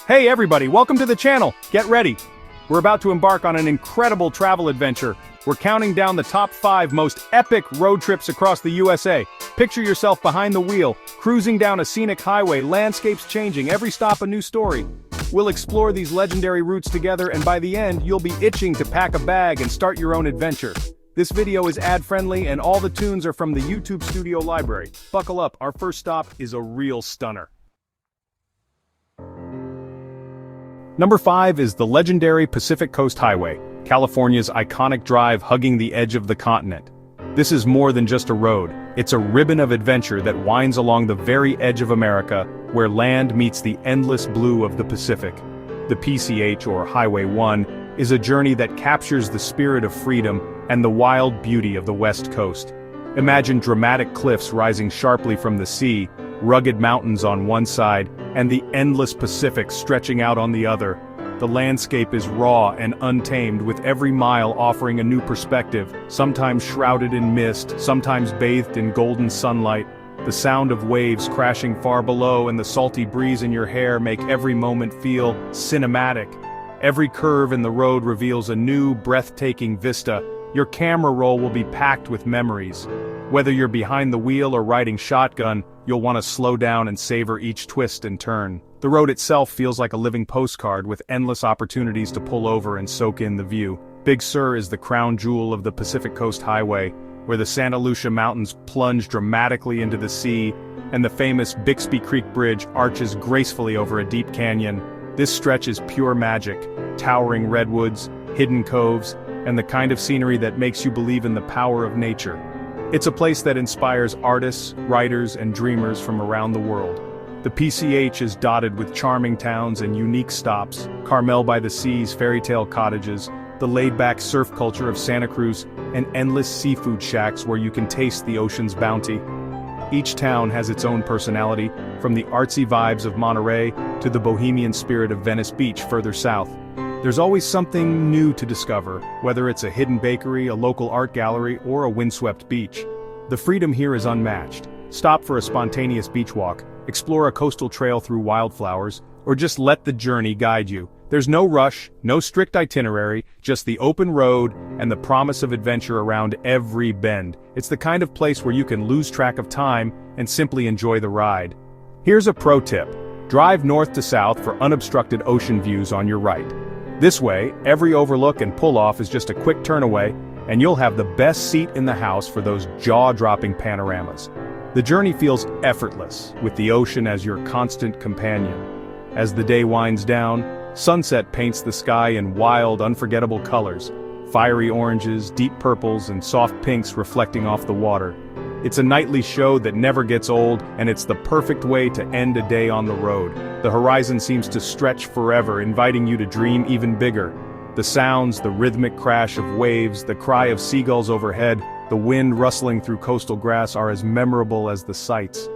Hey everybody, welcome to the channel. Get ready. We're about to embark on an incredible travel adventure. We're counting down the top 5 most epic road trips across the USA. Picture yourself behind the wheel, cruising down a scenic highway, landscapes changing, every stop a new story. We'll explore these legendary routes together, and by the end, you'll be itching to pack a bag and start your own adventure. This video is ad-friendly and all the tunes are from the YouTube Studio library. Buckle up, our first stop is a real stunner. Number 5 is the legendary Pacific Coast Highway, California's iconic drive hugging the edge of the continent. This is more than just a road, it's a ribbon of adventure that winds along the very edge of America, where land meets the endless blue of the Pacific. The PCH, or Highway 1, is a journey that captures the spirit of freedom and the wild beauty of the West Coast. Imagine dramatic cliffs rising sharply from the sea, rugged mountains on one side, and the endless Pacific stretching out on the other. The landscape is raw and untamed, with every mile offering a new perspective, sometimes shrouded in mist, sometimes bathed in golden sunlight. The sound of waves crashing far below and the salty breeze in your hair make every moment feel cinematic. Every curve in the road reveals a new, breathtaking vista. Your camera roll will be packed with memories. Whether you're behind the wheel or riding shotgun, you'll want to slow down and savor each twist and turn. The road itself feels like a living postcard with endless opportunities to pull over and soak in the view. Big Sur is the crown jewel of the Pacific Coast Highway, where the Santa Lucia Mountains plunge dramatically into the sea, and the famous Bixby Creek Bridge arches gracefully over a deep canyon. This stretch is pure magic, towering redwoods, hidden coves, and the kind of scenery that makes you believe in the power of nature. It's a place that inspires artists, writers, and dreamers from around the world. The PCH is dotted with charming towns and unique stops: Carmel by the Sea's fairy tale cottages, the laid-back surf culture of Santa Cruz, and endless seafood shacks where you can taste the ocean's bounty. Each town has its own personality, from the artsy vibes of Monterey to the bohemian spirit of Venice Beach further south. There's always something new to discover, whether it's a hidden bakery, a local art gallery, or a windswept beach. The freedom here is unmatched. Stop for a spontaneous beach walk, explore a coastal trail through wildflowers, or just let the journey guide you. There's no rush, no strict itinerary, just the open road and the promise of adventure around every bend. It's the kind of place where you can lose track of time and simply enjoy the ride. Here's a pro tip: drive north to south for unobstructed ocean views on your right. This way, every overlook and pull-off is just a quick turn away, and you'll have the best seat in the house for those jaw-dropping panoramas. The journey feels effortless, with the ocean as your constant companion. As the day winds down, sunset paints the sky in wild, unforgettable colors: fiery oranges, deep purples, and soft pinks reflecting off the water. It's a nightly show that never gets old, and it's the perfect way to end a day on the road. The horizon seems to stretch forever, inviting you to dream even bigger. The sounds, the rhythmic crash of waves, the cry of seagulls overhead, the wind rustling through coastal grass are as memorable as the sights.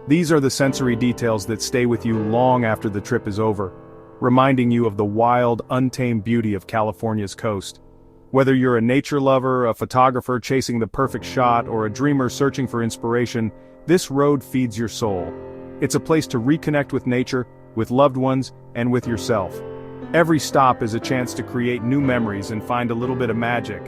These are the sensory details that stay with you long after the trip is over, reminding you of the wild, untamed beauty of California's coast. Whether you're a nature lover, a photographer chasing the perfect shot, or a dreamer searching for inspiration, this road feeds your soul. It's a place to reconnect with nature, with loved ones, and with yourself. Every stop is a chance to create new memories and find a little bit of magic.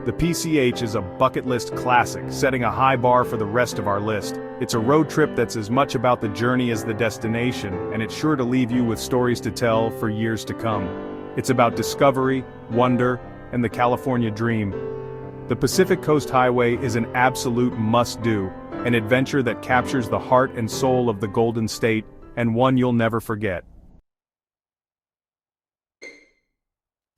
The PCH is a bucket list classic, setting a high bar for the rest of our list. It's a road trip that's as much about the journey as the destination, and it's sure to leave you with stories to tell for years to come. It's about discovery, wonder, and the California dream. The Pacific Coast Highway is an absolute must-do, an adventure that captures the heart and soul of the Golden State, and one you'll never forget.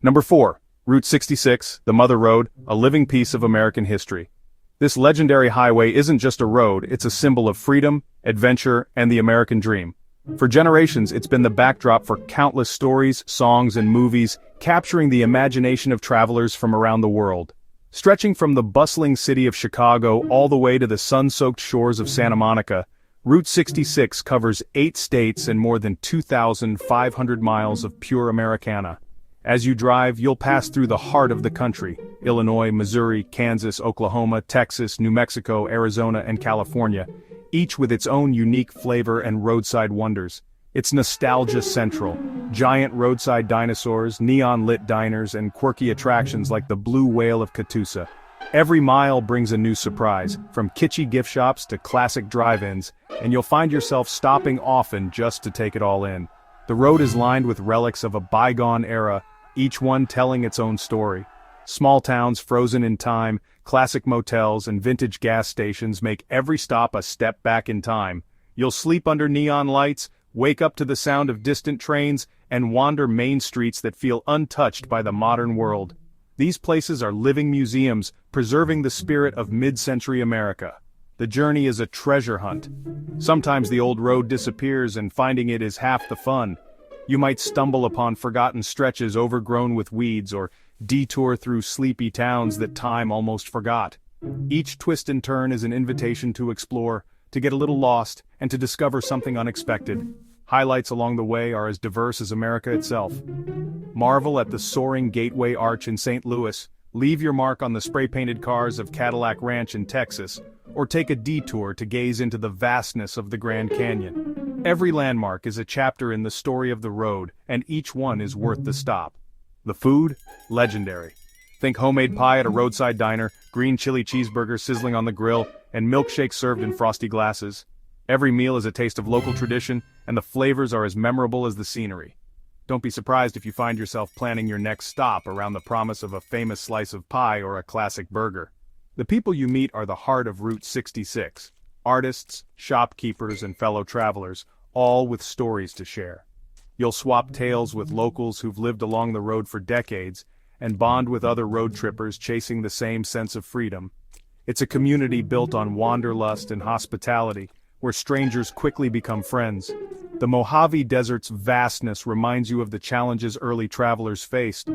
Number 4. Route 66, the Mother Road, a living piece of American history. This legendary highway isn't just a road, it's a symbol of freedom, adventure, and the American dream. For generations, it's been the backdrop for countless stories, songs, and movies, capturing the imagination of travelers from around the world. Stretching from the bustling city of Chicago all the way to the sun-soaked shores of Santa Monica, Route 66 covers 8 states and more than 2,500 miles of pure Americana. As you drive, you'll pass through the heart of the country: Illinois, Missouri, Kansas, Oklahoma, Texas, New Mexico, Arizona, and California, each with its own unique flavor and roadside wonders. It's nostalgia central. Giant roadside dinosaurs, neon-lit diners, and quirky attractions like the blue whale of Catoosa. Every mile brings a new surprise, from kitschy gift shops to classic drive-ins, and you'll find yourself stopping often just to take it all in. The road is lined with relics of a bygone era, each one telling its own story. Small towns frozen in time, classic motels, and vintage gas stations make every stop a step back in time. You'll sleep under neon lights, wake up to the sound of distant trains, and wander main streets that feel untouched by the modern world. These places are living museums, preserving the spirit of mid-century America. The journey is a treasure hunt. Sometimes the old road disappears and finding it is half the fun. You might stumble upon forgotten stretches overgrown with weeds or detour through sleepy towns that time almost forgot. Each twist and turn is an invitation to explore, to get a little lost, and to discover something unexpected. Highlights along the way are as diverse as America itself. Marvel at the soaring Gateway Arch in St. Louis, leave your mark on the spray-painted cars of Cadillac Ranch in Texas, or take a detour to gaze into the vastness of the Grand Canyon. Every landmark is a chapter in the story of the road, and each one is worth the stop. The food? Legendary. Think homemade pie at a roadside diner, green chili cheeseburger sizzling on the grill, and milkshakes served in frosty glasses. Every meal is a taste of local tradition, and the flavors are as memorable as the scenery. Don't be surprised if you find yourself planning your next stop around the promise of a famous slice of pie or a classic burger. The people you meet are the heart of Route 66. Artists, shopkeepers, and fellow travelers, all with stories to share. You'll swap tales with locals who've lived along the road for decades, and bond with other road trippers chasing the same sense of freedom. It's a community built on wanderlust and hospitality, where strangers quickly become friends. The Mojave Desert's vastness reminds you of the challenges early travelers faced.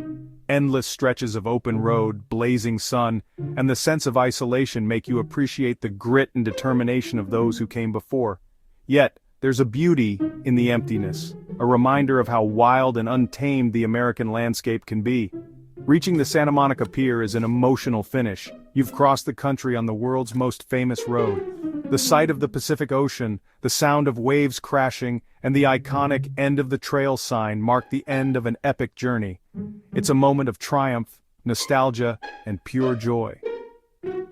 Endless stretches of open road, blazing sun, and the sense of isolation make you appreciate the grit and determination of those who came before. Yet, there's a beauty in the emptiness, a reminder of how wild and untamed the American landscape can be. Reaching the Santa Monica Pier is an emotional finish. You've crossed the country on the world's most famous road. The sight of the Pacific Ocean, the sound of waves crashing, and the iconic end of the trail sign mark the end of an epic journey. It's a moment of triumph, nostalgia, and pure joy.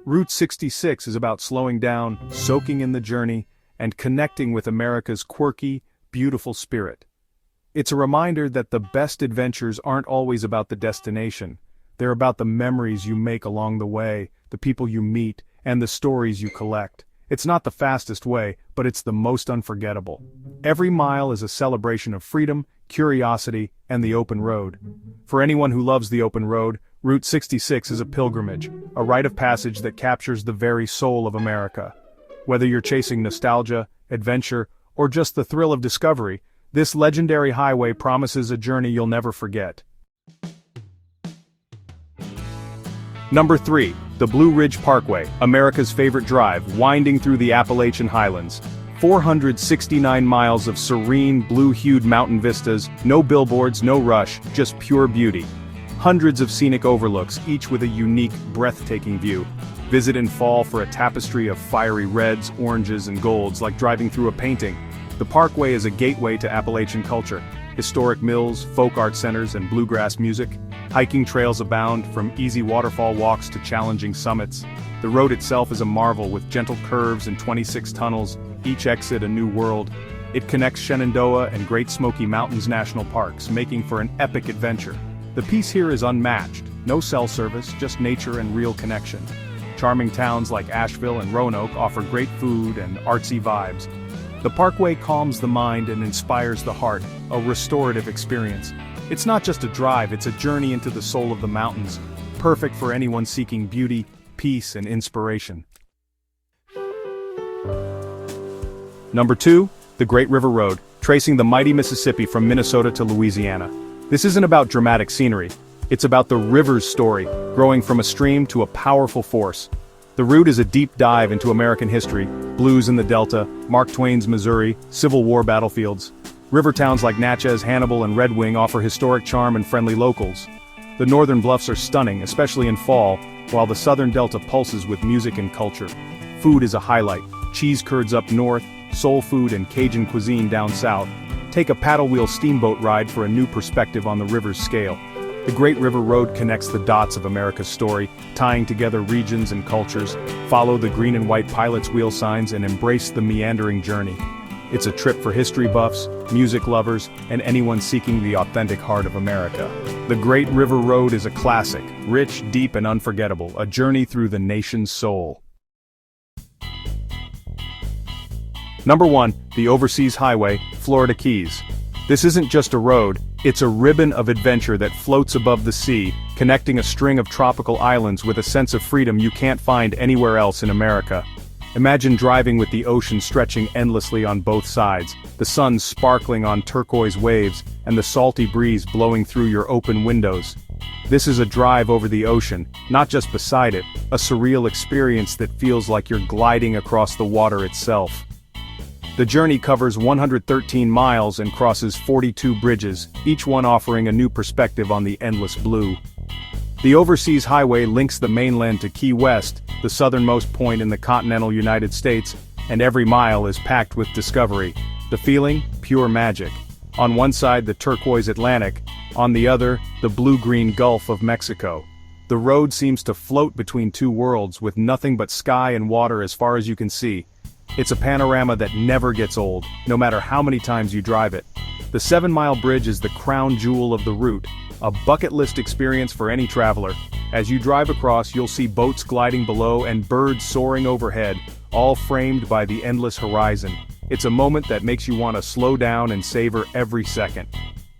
Route 66 is about slowing down, soaking in the journey, and connecting with America's quirky, beautiful spirit. It's a reminder that the best adventures aren't always about the destination. They're about the memories you make along the way, the people you meet, and the stories you collect. It's not the fastest way, but it's the most unforgettable. Every mile is a celebration of freedom, curiosity, and the open road. For anyone who loves the open road, Route 66 is a pilgrimage, a rite of passage that captures the very soul of America. Whether you're chasing nostalgia, adventure, or just the thrill of discovery, this legendary highway promises a journey you'll never forget. Number 3. The Blue Ridge Parkway, America's favorite drive, winding through the Appalachian Highlands. 469 miles of serene, blue-hued mountain vistas, no billboards, no rush, just pure beauty. Hundreds of scenic overlooks, each with a unique, breathtaking view. Visit in fall for a tapestry of fiery reds, oranges, and golds, like driving through a painting. The parkway is a gateway to Appalachian culture. Historic mills, folk art centers, and bluegrass music. Hiking trails abound, from easy waterfall walks to challenging summits. The road itself is a marvel with gentle curves and 26 tunnels, each exit a new world. It connects Shenandoah and Great Smoky Mountains National Parks, making for an epic adventure. The peace here is unmatched. No cell service, just nature and real connection. Charming towns like Asheville and Roanoke offer great food and artsy vibes. The parkway calms the mind and inspires the heart, a restorative experience. It's not just a drive, it's a journey into the soul of the mountains, perfect for anyone seeking beauty, peace, and inspiration. Number 2, the Great River Road, tracing the mighty Mississippi from Minnesota to Louisiana. This isn't about dramatic scenery. It's about the river's story, growing from a stream to a powerful force. The route is a deep dive into American history, blues in the Delta, Mark Twain's Missouri, Civil War battlefields. River towns like Natchez, Hannibal, and Red Wing offer historic charm and friendly locals. The northern bluffs are stunning, especially in fall, while the southern Delta pulses with music and culture. Food is a highlight. Cheese curds up north, soul food and Cajun cuisine down south. take a paddle wheel steamboat ride for a new perspective on the river's scale. The Great River Road connects the dots of America's story, tying together regions and cultures. Follow the green and white pilot's wheel signs and embrace the meandering journey. It's a trip for history buffs, music lovers, and anyone seeking the authentic heart of America. The Great River Road is a classic, rich, deep, and unforgettable, a journey through the nation's soul. Number 1, the Overseas Highway, Florida Keys. This isn't just a road, it's a ribbon of adventure that floats above the sea, connecting a string of tropical islands with a sense of freedom you can't find anywhere else in America. Imagine driving with the ocean stretching endlessly on both sides, the sun sparkling on turquoise waves, and the salty breeze blowing through your open windows. This is a drive over the ocean, not just beside it, a surreal experience that feels like you're gliding across the water itself. The journey covers 113 miles and crosses 42 bridges, each one offering a new perspective on the endless blue. The Overseas Highway links the mainland to Key West, the southernmost point in the continental United States, and every mile is packed with discovery. The feeling? Pure magic. On one side the turquoise Atlantic, on the other, the blue-green Gulf of Mexico. The road seems to float between two worlds with nothing but sky and water as far as you can see. It's a panorama that never gets old, no matter how many times you drive it. The 7-mile bridge is the crown jewel of the route, a bucket list experience for any traveler. As you drive across, you'll see boats gliding below and birds soaring overhead, all framed by the endless horizon. It's a moment that makes you want to slow down and savor every second.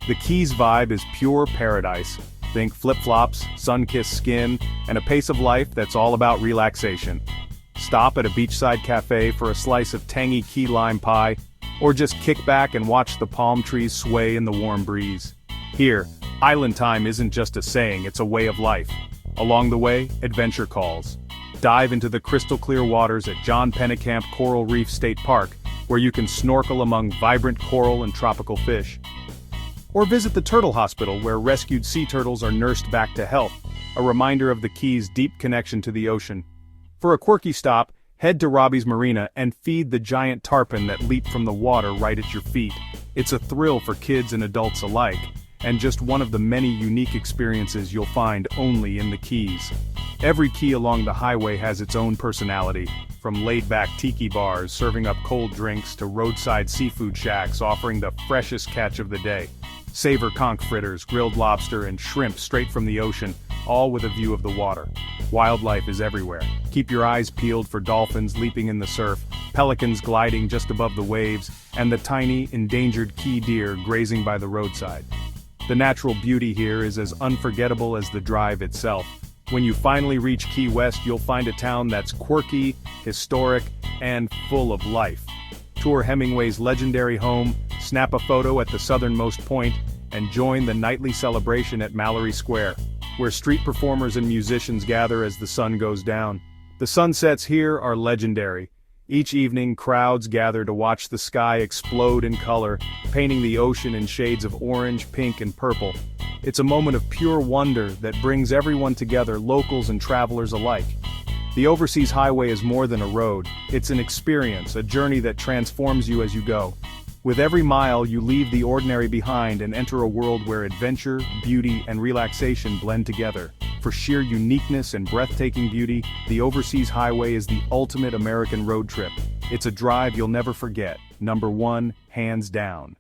The Keys vibe is pure paradise. Think flip-flops, sun-kissed skin, and a pace of life that's all about relaxation. Stop at a beachside cafe for a slice of tangy key lime pie, or just kick back and watch the palm trees sway in the warm breeze. Here, island time isn't just a saying, it's a way of life. Along the way, adventure calls. Dive into the crystal-clear waters at John Pennekamp Coral Reef State Park, where you can snorkel among vibrant coral and tropical fish. Or visit the Turtle Hospital, where rescued sea turtles are nursed back to health, a reminder of the Keys' deep connection to the ocean. For a quirky stop, head to Robbie's Marina and feed the giant tarpon that leap from the water right at your feet. It's a thrill for kids and adults alike, and just one of the many unique experiences you'll find only in the Keys. Every key along the highway has its own personality, from laid-back tiki bars serving up cold drinks to roadside seafood shacks offering the freshest catch of the day. Savor conch fritters, grilled lobster, and shrimp straight from the ocean, all with a view of the water. Wildlife is everywhere. Keep your eyes peeled for dolphins leaping in the surf, pelicans gliding just above the waves, and the tiny, endangered key deer grazing by the roadside. The natural beauty here is as unforgettable as the drive itself. When you finally reach Key West, you'll find a town that's quirky, historic, and full of life. Tour Hemingway's legendary home, snap a photo at the southernmost point, and join the nightly celebration at Mallory Square, where street performers and musicians gather as the sun goes down. The sunsets here are legendary. Each evening, crowds gather to watch the sky explode in color, painting the ocean in shades of orange, pink, and purple. It's a moment of pure wonder that brings everyone together, locals and travelers alike. The Overseas Highway is more than a road, it's an experience, a journey that transforms you as you go. With every mile, you leave the ordinary behind and enter a world where adventure, beauty, and relaxation blend together. For sheer uniqueness and breathtaking beauty, the Overseas Highway is the ultimate American road trip. It's a drive you'll never forget. Number 1, hands down.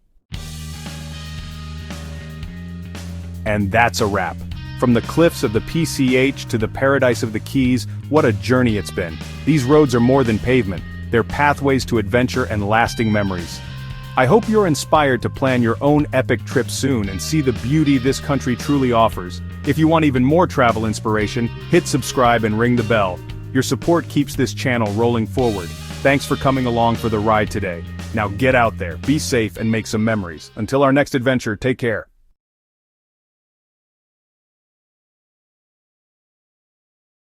And that's a wrap. From the cliffs of the PCH to the paradise of the Keys, what a journey it's been. These roads are more than pavement, they're pathways to adventure and lasting memories. I hope you're inspired to plan your own epic trip soon and see the beauty this country truly offers. If you want even more travel inspiration, hit subscribe and ring the bell. Your support keeps this channel rolling forward. Thanks for coming along for the ride today. Now get out there, be safe, and make some memories. Until our next adventure, take care.